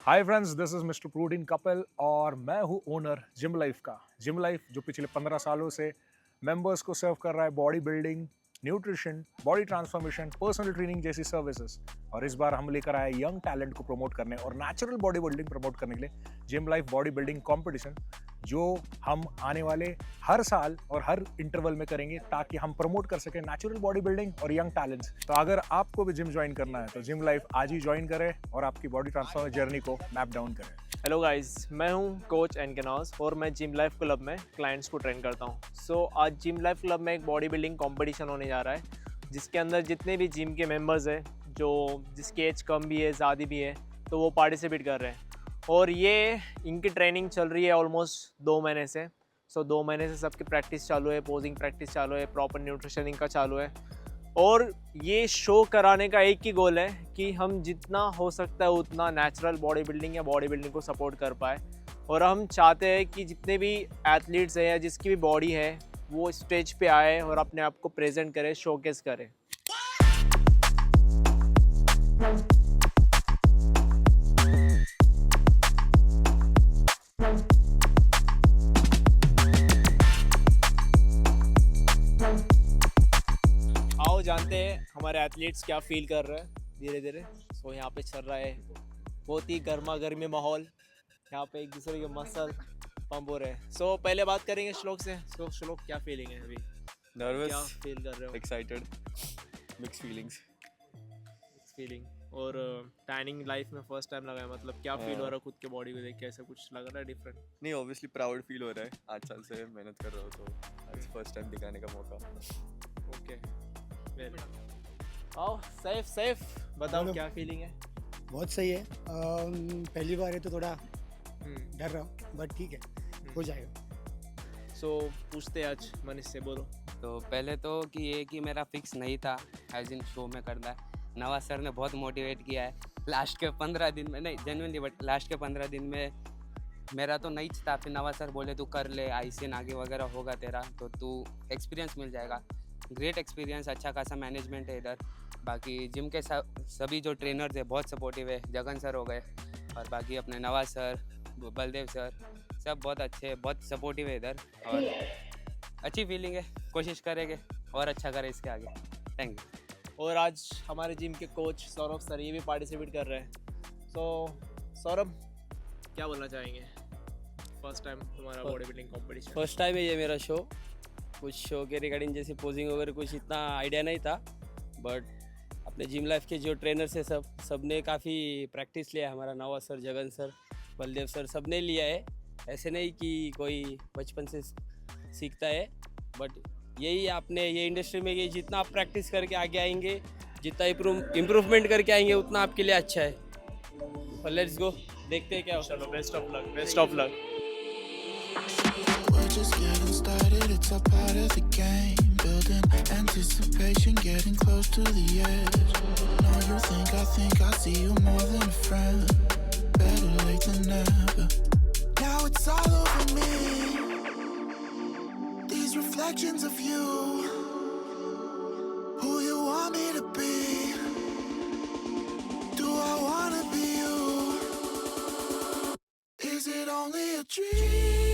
Hi friends, this is mister प्रूडिन कपिल और मैं हूँ ओनर जिम लाइफ का। जिम लाइफ जो पिछले 15 सालों से मेंबर्स को सर्व कर रहा है body building, nutrition, body transformation, personal training जैसी सर्विसेज। और इस बार हम लेकर आए यंग टैलेंट को प्रमोट करने और नेचुरल बॉडी बिल्डिंग प्रमोट करने के लिए gym life body building competition, जो हम आने वाले हर साल और हर इंटरवल में करेंगे ताकि हम प्रमोट कर सकें नेचुरल बॉडी बिल्डिंग और यंग टैलेंट्स। तो अगर आपको भी जिम ज्वाइन करना है तो जिम लाइफ आज ही ज्वाइन करें और आपकी बॉडी ट्रांसफॉर्मेशन जर्नी को मैप डाउन करें। हेलो गाइस, मैं हूं कोच एनकेनॉस और मैं जिम लाइफ क्लब में क्लाइंट्स को ट्रेन करता हूं। सो आज जिम लाइफ क्लब में एक बॉडी बिल्डिंग कंपटीशन होने जा रहा है, जिसके अंदर जितने भी जिम के मेंबर्स हैं, जो जिसकी एज कम भी है ज़्यादा भी है, तो वो पार्टिसिपेट कर रहे हैं। और ये इनकी ट्रेनिंग चल रही है ऑलमोस्ट 2 महीने से। सो 2 महीने से सबकी प्रैक्टिस चालू है, पोजिंग प्रैक्टिस चालू है, प्रॉपर न्यूट्रिशन इनका चालू है। और ये शो कराने का एक ही गोल है कि हम जितना हो सकता है उतना नेचुरल बॉडी बिल्डिंग या बॉडी बिल्डिंग को सपोर्ट कर पाए। और हम चाहते हैं कि जितने भी एथलीट्स हैं या जिसकी भी बॉडी है वो स्टेज पे आए और अपने आप को प्रेजेंट करे, शोकेस करे। आओ जानते हैं हमारे एथलीट्स क्या फील कर रहे हैं धीरे धीरे। सो यहाँ पे चल रहा है बहुत ही गर्मा गर्मी माहौल, यहाँ पे एक दूसरे के मसल पंप हो रहे हैं। सो पहले बात करेंगे श्लोक से। सो श्लोक, क्या फीलिंग है अभी? नर्वस, क्या फील कर रहे हो? Excited, mix feeling. और टैनिंग लाइफ में फर्स्ट टाइम लगा है, मतलब क्या फील हो रहा है खुद के बॉडी को देख के? ऐसा कुछ लग रहा है डिफरेंट? नहीं, ऑब्वियसली प्राउड फील हो रहा है। 8 साल से मेहनत कर रहा हूँ तो आज फर्स्ट टाइम दिखाने का मौका। ओके, आओ सेफ बताओ बोलो। क्या फीलिंग है? बहुत सही है। पहली बार है तो थोड़ा डर रहा हूँ, बट ठीक है, हो जाएगा। सो पूछते आज मनीष से, बोलो। तो पहले तो कि ये कि मेरा फिक्स नहीं था एज इन शो में करना है। नवाज सर ने बहुत मोटिवेट किया है लास्ट के 15 दिन में, नहीं जेन्युइनली, बट लास्ट के 15 दिन में मेरा तो नहीं था। फिर नवाज सर बोले तू कर ले, आईसीएन आगे वगैरह होगा तेरा तो तू एक्सपीरियंस मिल जाएगा। ग्रेट एक्सपीरियंस, अच्छा खासा मैनेजमेंट है इधर। बाकी जिम के सभी जो ट्रेनर्स है बहुत सपोर्टिव है। जगन सर हो गए और बाकी अपने नवाज सर, बलदेव सर, सब बहुत अच्छे, बहुत सपोर्टिव है इधर। और अच्छी फीलिंग है, कोशिश करेंगे और अच्छा करें इसके आगे। Thank you. और आज हमारे जिम के कोच सौरभ सर ये भी पार्टिसिपेट कर रहे हैं। सो सौरभ, क्या बोलना चाहेंगे? फर्स्ट टाइम तुम्हारा body building competition. First time है ये मेरा शो। कुछ शो के रिगार्डिंग जैसे पोजिंग वगैरह कुछ इतना आइडिया नहीं था, बट अपने जिम लाइफ के जो ट्रेनर्स है सब ने काफ़ी प्रैक्टिस लिया है। हमारा Nawaz sir, Jagan sir, Baldev sir, सब ने लिया है। ऐसे नहीं कि कोई बचपन से सीखता है, बट यही आपने ये इंडस्ट्री में ये जितना आप प्रैक्टिस करके आगे आएंगे, जितना इम्प्रूवमेंट करके आएंगे, उतना आपके लिए अच्छा है। और लेट्स गो, देखते हैं क्या होता है। चलो, best of luck, best of luck. We're just getting started, it's a part of the game. Building anticipation, getting close to the edge. No, you think I see you more than a friend. Better late than never. Now it's all over me. These reflections of you, who you want me to be. Do I wanna be you? Is it only a dream?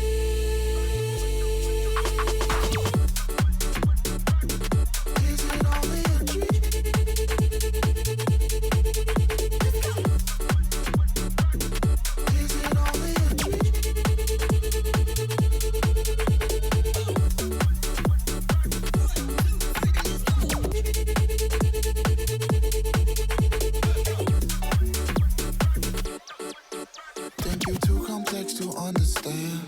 To understand,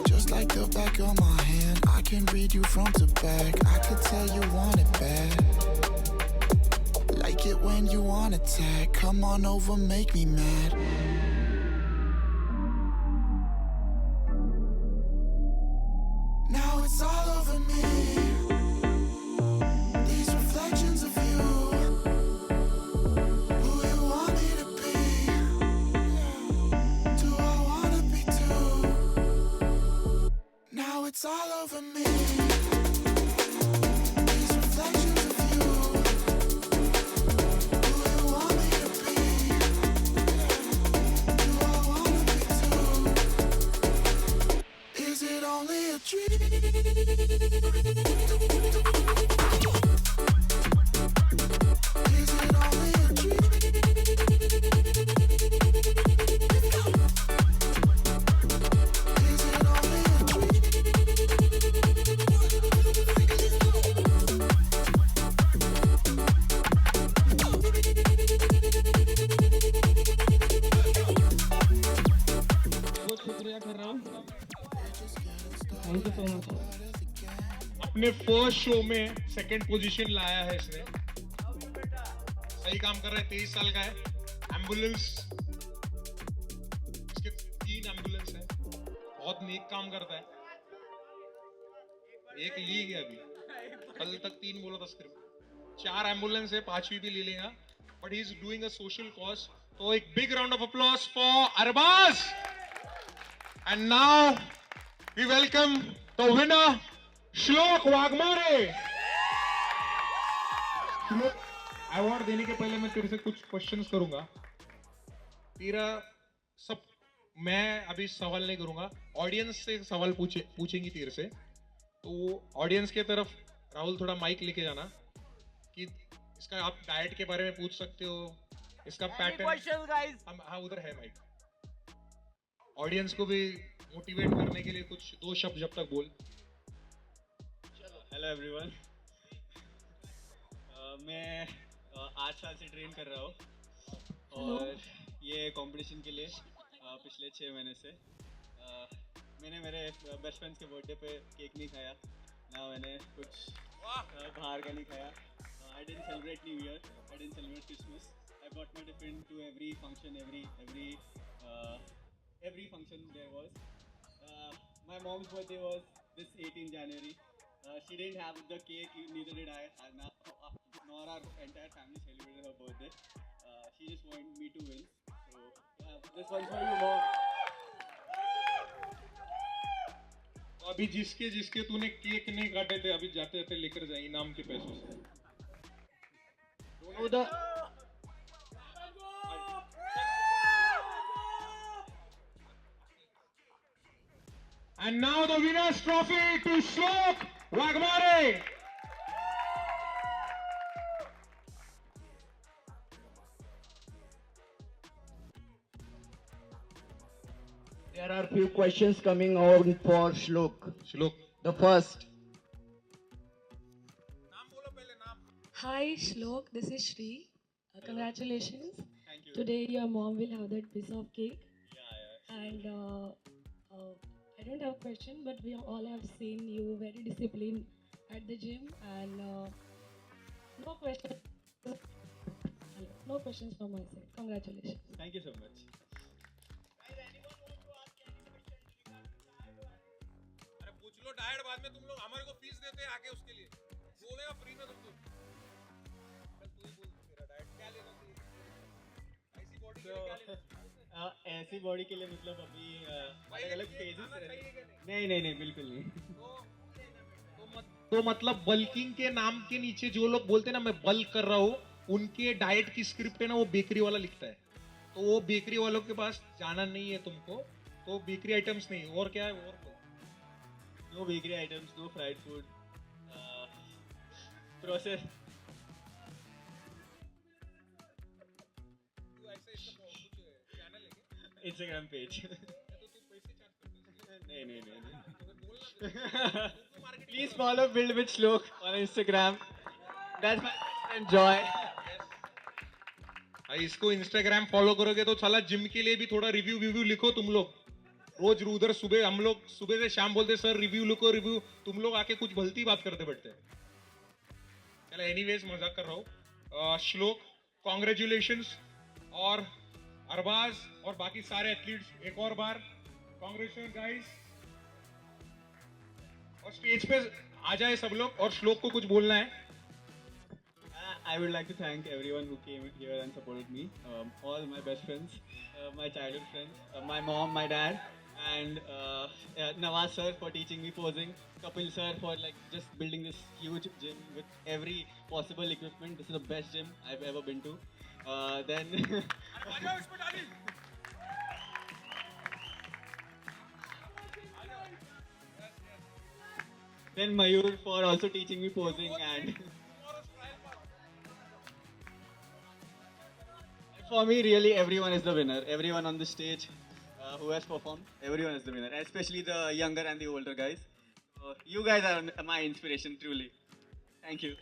just like the back of my hand, I can read you front to back. I could tell you want it bad, like it when you want attack. Come on over, make me mad. Now it's all over me. These reflections of you. It's all over me. These reflections of you. Who you want me to be. so much. अपने first show में second position लाया है इसने, सही काम कर रहा है, 23 साल का है। एम्बुलेंस, इसके 3 एम्बुलेंस है, बहुत नेक काम करता है। एक लीग है अभी, कल तक 3 बोला था स्क्रिप्ट, 4 एम्बुलेंस है, 5वीं भी ले लेगा, but he is doing a social cause. तो एक big round of applause for Arbaaz. And now we welcome the winner Shlok Waghmare. श्लोक, अवार्ड देने के पहले मैं तेरे से कुछ क्वेश्चंस करूंगा। तेरा सब, मैं अभी सवाल नहीं करूंगा, ऑडियंस से सवाल पूछेंगी तेरे से। तो ऑडियंस के तरफ राहुल थोड़ा माइक लेके जाना कि इसका आप डाइट के बारे में पूछ सकते हो, इसका पैटर्न। हाँ, उधर है माइक। ऑडियंस को भी मोटिवेट करने के लिए कुछ 2 शब्द जब तक बोल। हेलो एवरीवन, मैं 8 साल से ट्रेन कर रहा हूँ और ये कंपटीशन के लिए पिछले 6 महीने से मैंने मेरे बेस्ट फ्रेंड्स के बर्थडे पे केक नहीं खाया ना, मैंने कुछ बाहर का नहीं खाया। I didn't celebrate new year, I didn't celebrate Christmas. I brought my tiffin to every function, every function there was. My mom's birthday was this 18 January. She didn't have the cake, neither did I, nor our entire family celebrated her birthday. She just wanted me to win. So this one's for you, Mom. तो अभी जिसके जिसके तूने cake नहीं काटे थे, अभी जाते जाते लेकर जाए इनाम के पैसों से। दोनों दा And now the winner's trophy to Shlok Wagmare. There are few questions coming on for Shlok. Shlok, The first. Hi Shlok, this is Shri. Congratulations. Thank you. Today your mom will have that piece of cake. Yeah. And I don't have a question, but we all have seen you very disciplined at the gym, and no questions. No questions from my side. Congratulations. Thank you so much. अरे पूछ लो diet, बाद में तुम लोग हमारे को fees देते हैं आके उसके लिए, बोलेगा फ्री में तुमको। तू ही बोल मेरा डाइट क्या लेना चाहिए, ऐसी बॉडी के लिए क्या लेना चाहिए? ऐसी बॉडी के लिए मतलब अभी अलग अलग फेजेस खाना चाहिए कि नहीं बिल्कुल नहीं। तो मतलब बल्किंग के नाम के नीचे जो लोग बोलते हैं ना मैं बल्क कर रहा हूँ, उनके डाइट की स्क्रिप्ट है ना वो बेकरी वाला लिखता है। तो वो बेकरी वालों के पास जाना नहीं है तुमको, तो बेकरी आइटम्स नहीं, और क्या है, और no bakery items, no fried food, process. तू ऐसे इसका कुछ चैनल है क्या? Instagram page. तो तू पैसे चार्ज करता है? नहीं तो फिर बोलना Please follow Build with Shlok on Instagram. That's my and joy. इसको इंस्टाग्राम फॉलो करोगे तो साला जिम के लिए भी थोड़ा रिव्यू लिखो तुम लोग। रोज उधर सुबह हम लोग सुबह से शाम बोलते सर रिव्यू लिखो रिव्यू, तुम लोग आके कुछ भलती बात करते बैठते हैं। चलो एनीवेज मजाक कर रहा हूँ। श्लोक कॉन्ग्रेचुलेशंस, और अरबाज और बाकी सारे एथलीट्स एक और बार कॉन्ग्रेचुलेशन गाइस। और स्टेज पे आ जाए सब लोग और श्लोक को कुछ बोलना है। I would like to thank everyone who came here and supported me. All my best friends, my childhood friends, my mom, my dad, and Nawaz sir for teaching me posing. Kapil sir for like just building this huge gym with every possible equipment. This is the best gym I've ever been to. Then then Mayur for also teaching me posing, and for me really everyone is the winner. Everyone on the stage who has performed, everyone is the winner, especially the younger and the older guys. You guys are my inspiration truly. Thank you.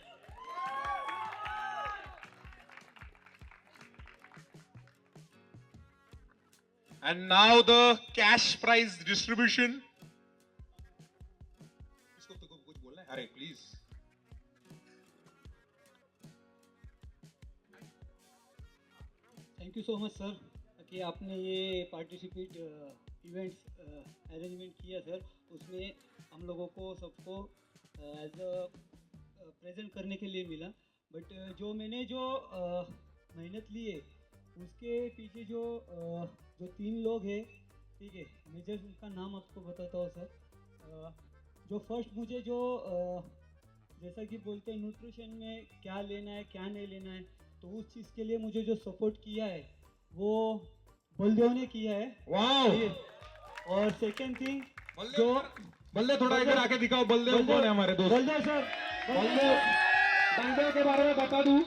And now the cash prize distribution. अरे please thank you so much sir कि आपने ये participate events arrangement किया sir, उसमें हम लोगों को सबको एज अ प्रेजेंट करने के लिए मिला। बट जो मैंने जो मेहनत ली है उसके पीछे जो 3 लोग हैं, ठीक है, मैं जस्ट उनका नाम आपको बताता हूँ सर। जो फर्स्ट मुझे जैसा कि बोलते हैं न्यूट्रिशन में क्या लेना है क्या नहीं लेना है, तो उस चीज़ के लिए मुझे जो सपोर्ट किया है वो बलदेव ने किया है। वाओ। और सेकंड थिंग बल्ले थोड़ा इधर आके दिखाओ, बलदेव कौन है हमारे दोस्त? बलदेव सर, बलदेव के बारे में बता दूं,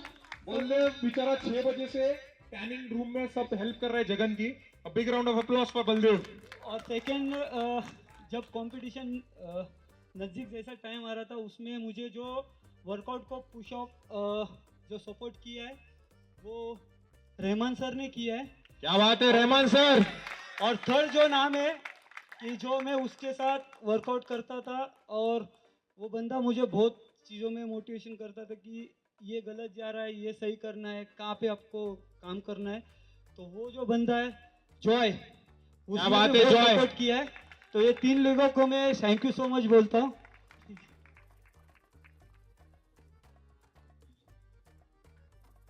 बलदेव बेचारा 6 बजे से टैनिंग रूम में सब हेल्प कर रहा है जगन की। Big round of applause for Baldev. और सेकंड जब कंपटीशन नज़दीक जैसा टाइम आ रहा था उसमें मुझे जो वर्कआउट को पुशअप जो सपोर्ट किया है वो रहमान सर ने किया है। क्या बात है रहमान सर। और थर्ड जो नाम है कि जो मैं उसके साथ वर्कआउट करता था और वो बंदा मुझे बहुत चीज़ों में मोटिवेशन करता था कि ये गलत जा रहा है, ये सही करना है, कहाँ पे आपको काम करना है, तो वो जो बंदा है जॉय, उसने बात भी है, बहुत जॉय। सपोर्ट किया है। तो ये 3 लोगों को मैं थैंक यू सो मच बोलता हूँ।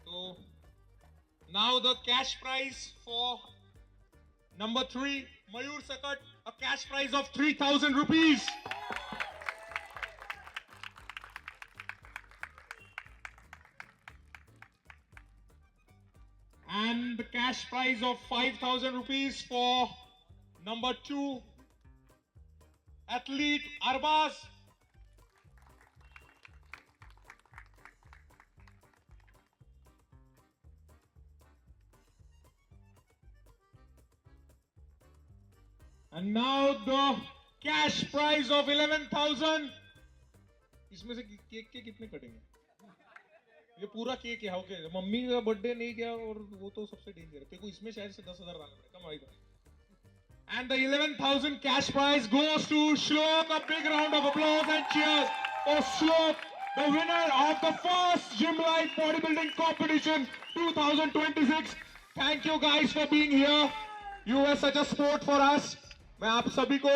So now the cash prize for number 3, Mayur Sakat, a cash prize of 3,000 rupees. And the cash prize of 5,000 rupees for number 2, athlete Arbaz. And now the cash prize of 11,000. इसमें से cake के कितने कटेंगे? ये पूरा cake है, okay. Mummy का birthday नहीं किया और वो तो सबसे डेंजर है। देखो इसमें शायद से 10,000 डालना पड़ेगा। कम आएगा। And the 11,000 cash prize goes to Shlok. A big round of applause and cheers for Shlok, the winner of the first Gym Life Bodybuilding Competition 2026. Thank you guys for being here. You were such a sport for us. मैं आप सभी को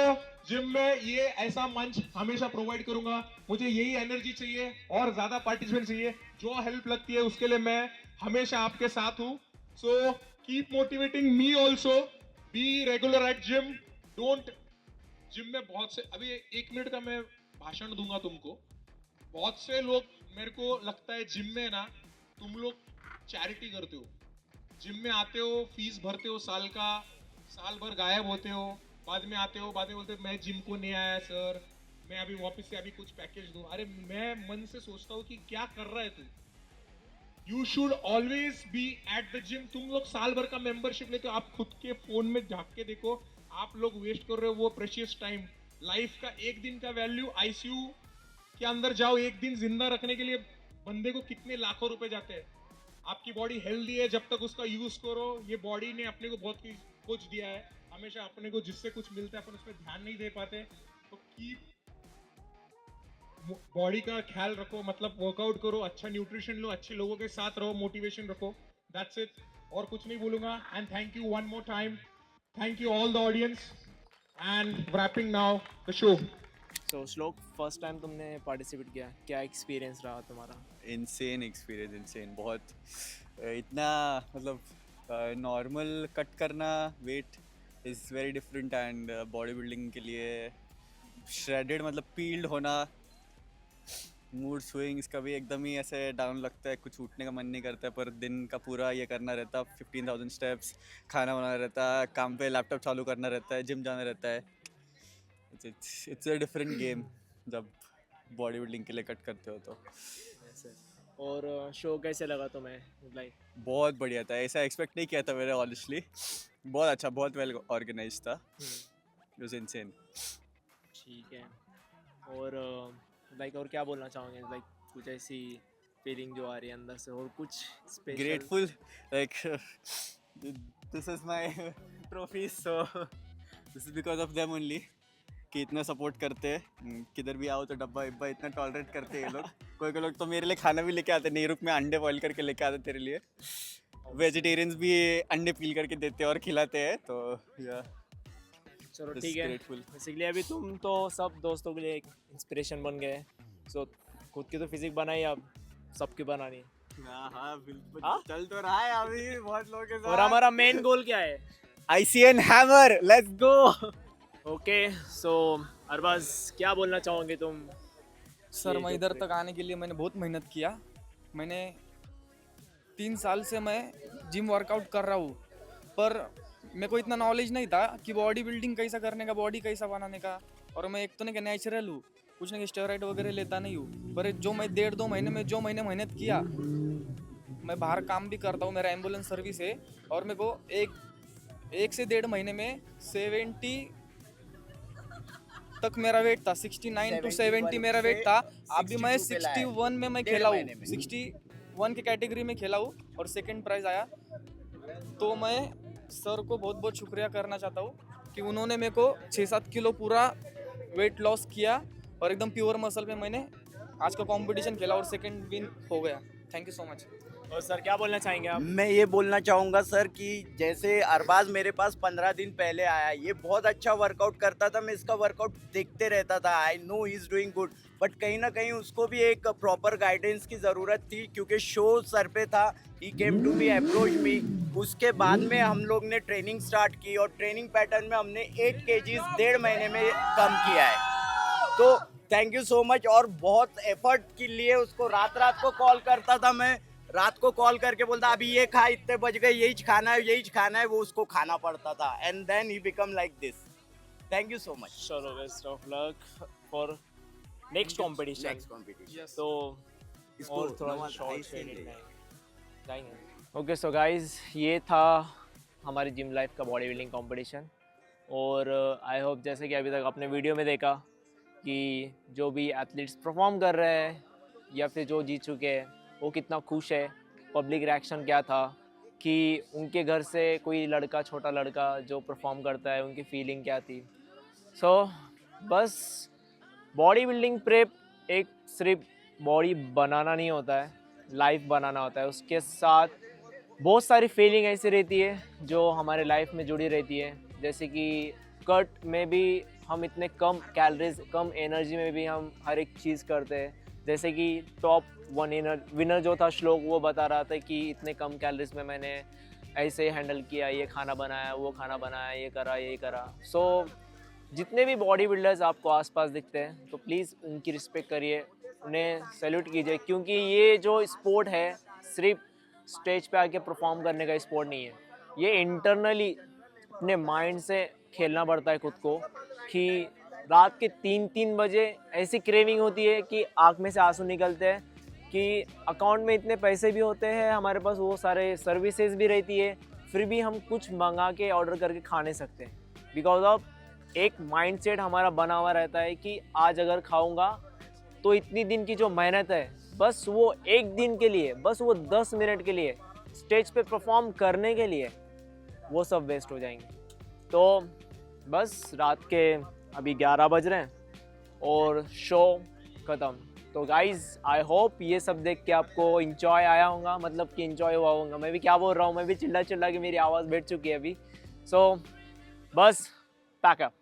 gym में ये ऐसा मंच हमेशा provide करूंगा। मुझे यही एनर्जी चाहिए और ज्यादा पार्टिसिपेंट चाहिए। जो हेल्प लगती है उसके लिए मैं हमेशा आपके साथ हूँ। So keep motivating me also. Be regular at gym. Don't gym में बहुत से, अभी 1 मिनट का मैं भाषण दूंगा तुमको। बहुत से लोग, मेरे को लगता है जिम में ना तुम लोग चैरिटी करते हो। जिम में आते हो, फीस भरते हो साल भर गायब होते हो, बाद में आते हो, बाद में बोलते हो मैं जिम को नहीं आया सर, मैं अभी वापस से अभी कुछ पैकेज दूं। अरे मैं मन से सोचता हूँ कि क्या कर रहा है तू। You should always be at the gym. तुम लोग साल भर का मेंबरशिप लेते हो, आप खुद के फोन में झांक के देखो, आप लोग वेस्ट कर रहे हो वो प्रेशियस टाइम। लाइफ का 1 दिन का वैल्यू, आईसीयू के अंदर जाओ 1 दिन जिंदा रखने के लिए बंदे को कितने लाखों रुपए जाते हैं। आपकी बॉडी हेल्दी है जब तक उसका यूज करो। ये बॉडी ने अपने को बहुत कुछ दिया है। हमेशा अपने को जिससे कुछ मिलता है अपन उस पर ध्यान नहीं दे पाते। तो कीप बॉडी का ख्याल रखो, मतलब वर्कआउट करो, अच्छा न्यूट्रिशन लो, अच्छे लोगों के साथ रहो, मोटिवेशन रखो। दैट्स इट, और कुछ नहीं बोलूंगा। And thank you one more time. Thank you all the audience and wrapping now the show. So Shlok, first time तुमने पार्टिसिपेट किया, क्या एक्सपीरियंस रहा तुम्हारा? Insane experience, insane. बहुत इतना मतलब नॉर्मल कट करना weight is very different and body building के लिए श्रेडेड मतलब पील्ड होना, मूड स्विंग्स, कभी एकदम ही ऐसे डाउन लगता है, कुछ उठने का मन नहीं करता है, पर दिन का पूरा ये करना रहता है। 15,000 स्टेप्स, खाना बनाना रहता है, काम पे लैपटॉप चालू करना रहता है, जिम जाना रहता है। इट्स अ डिफरेंट गेम जब बॉडी बिल्डिंग के लिए कट करते हो तो। और शो कैसे लगा तुम्हें? लाइक बहुत बढ़िया था, ऐसा एक्सपेक्ट नहीं किया था मैंने ऑनेस्टली। बहुत अच्छा, बहुत वेल ऑर्गेनाइज था। It was insane. ठीक है। और लाइक और क्या बोलना चाहोगे? लाइक कुछ ऐसी फीलिंग जो आ रही है अंदर से, और कुछ special? Grateful, like this is my trophy, so this is because of them only. कि इतना सपोर्ट करते हैं, किधर भी आओ तो डब्बा इब्बा इतना टॉलरेट करते हैं ये लोग। कोई कोई लोग तो मेरे लिए खाना भी लेके आते, नहीं रुक मैं अंडे बॉईल करके लेके आते तेरे लिए। वेजिटेरियंस भी अंडे पील करके देते हैं और खिलाते हैं, तो या चलो ठीक है। बेसिकली अभी तुम तो सब दोस्तों के लिए एक इंस्पिरेशन बन गए, सो खुद की तो फिजिक बनाई, अब सबकी बनानी है। हाँ बिल्कुल, चल तो रहा है अभी बहुत लोगों के साथ। और हमारा मेन गोल क्या है? ICN hammer, let's go. Okay, so Arbaaz क्या बोलना चाहोगे तुम? सर मैं इधर तक आने के लिए मैंने बहुत मेहनत किया। मैंने 3 साल से मैं जिम वर्कआउट कर रहा हूँ, पर मेरे को इतना नॉलेज नहीं था कि बॉडी बिल्डिंग कैसा करने का, बॉडी कैसा बनाने का। और मैं एक तो नहीं कि नेचुरल हूँ, कुछ नहीं स्टेरॉइड वगैरह लेता नहीं हूँ, पर जो मैं 1.5-2 महीने में जो मैंने मेहनत किया, मैं बाहर काम भी करता हूँ, मेरा एम्बुलेंस सर्विस है, और मेरे को एक से 1.5 महीने में 70 तक मेरा वेट था, 69 to 70 मेरा वेट था। अभी मैं 61 में मैं खेला हूँ, 61 के कैटेगरी में खेला हूँ और सेकंड प्राइज आया। तो मैं सर को बहुत बहुत शुक्रिया करना चाहता हूँ कि उन्होंने मेरे को 6-7 किलो पूरा वेट लॉस किया और एकदम प्योर मसल पे मैंने आज का कंपटीशन खेला और सेकंड विन हो गया। Thank you so much. और सर क्या बोलना चाहेंगे आप? मैं ये बोलना चाहूँगा सर कि जैसे अरबाज मेरे पास 15 दिन पहले आया, ये बहुत अच्छा वर्कआउट करता था, मैं इसका वर्कआउट देखते रहता था। I know he is doing good, but कहीं ना कहीं उसको भी एक प्रॉपर गाइडेंस की ज़रूरत थी, क्योंकि शो सर पे था। He came to me, approach me. उसके बाद में हम लोग ने ट्रेनिंग स्टार्ट की और ट्रेनिंग पैटर्न में हमने 8 kgs 1.5 महीने में कम किया है। तो थैंक यू सो मच। और बहुत एफर्ट के लिए उसको रात को कॉल करता था मैं, रात को कॉल करके बोलता अभी ये खा, इतने बज गए, यही खाना है, वो उसको खाना पड़ता था। And then he become like this. Thank you so much. चलो best of luck for next competition. तो और थोड़ा शॉर्ट जाएंगे। ओके सो गाइज, ये था हमारी जिम लाइफ का बॉडी बिल्डिंग कंपटीशन। और आई होप जैसे कि अभी तक आपने वीडियो में देखा कि जो भी एथलीट्स परफॉर्म कर रहे हैं या फिर जो जीत चुके हैं वो कितना खुश है, पब्लिक रिएक्शन क्या था, कि उनके घर से कोई लड़का, छोटा लड़का जो परफॉर्म करता है, उनकी फीलिंग क्या थी। सो बस बॉडी बिल्डिंग प्रेप एक सिर्फ बॉडी बनाना नहीं होता है, लाइफ बनाना होता है। उसके साथ बहुत सारी फीलिंग ऐसी रहती है जो हमारे लाइफ में जुड़ी रहती है, जैसे कि कट में भी हम इतने कम कैलोरीज, कम एनर्जी में भी हम हर एक चीज़ करते हैं। जैसे कि टॉप 1 विनर जो था श्लोक, वो बता रहा था कि इतने कम कैलोरीज में मैंने ऐसे हैंडल किया, ये खाना बनाया, वो खाना बनाया, ये करा। सो जितने भी बॉडी बिल्डर्स आपको आसपास दिखते हैं तो प्लीज़ उनकी रिस्पेक्ट करिए, उन्हें सैल्यूट कीजिए, क्योंकि ये जो स्पोर्ट है सिर्फ स्टेज पे आके परफॉर्म करने का स्पोर्ट नहीं है। ये इंटरनली अपने माइंड से खेलना पड़ता है खुद को, कि रात के 3-3 बजे ऐसी क्रेविंग होती है कि आँख में से आंसू निकलते हैं, कि अकाउंट में इतने पैसे भी होते हैं, हमारे पास वो सारे सर्विसेज भी रहती है, फिर भी हम कुछ मंगा के ऑर्डर करके खा नहीं सकते, बिकॉज ऑफ एक माइंडसेट हमारा बना हुआ रहता है कि आज अगर खाऊंगा तो इतनी दिन की जो मेहनत है, बस वो एक दिन के लिए, बस वो 10 मिनट के लिए, स्टेज पे परफॉर्म करने के लिए, वो सब वेस्ट हो जाएंगे। तो बस रात के अभी 11 बज रहे हैं और शो ख़त्म। तो गाइज़ आई होप ये सब देख के आपको इंजॉय आया होगा, मतलब कि इंजॉय हुआ होगा। मैं भी क्या बोल रहा हूँ, मैं भी चिल्ला के मेरी आवाज़ बैठ चुकी है अभी। सो बस पैक अप।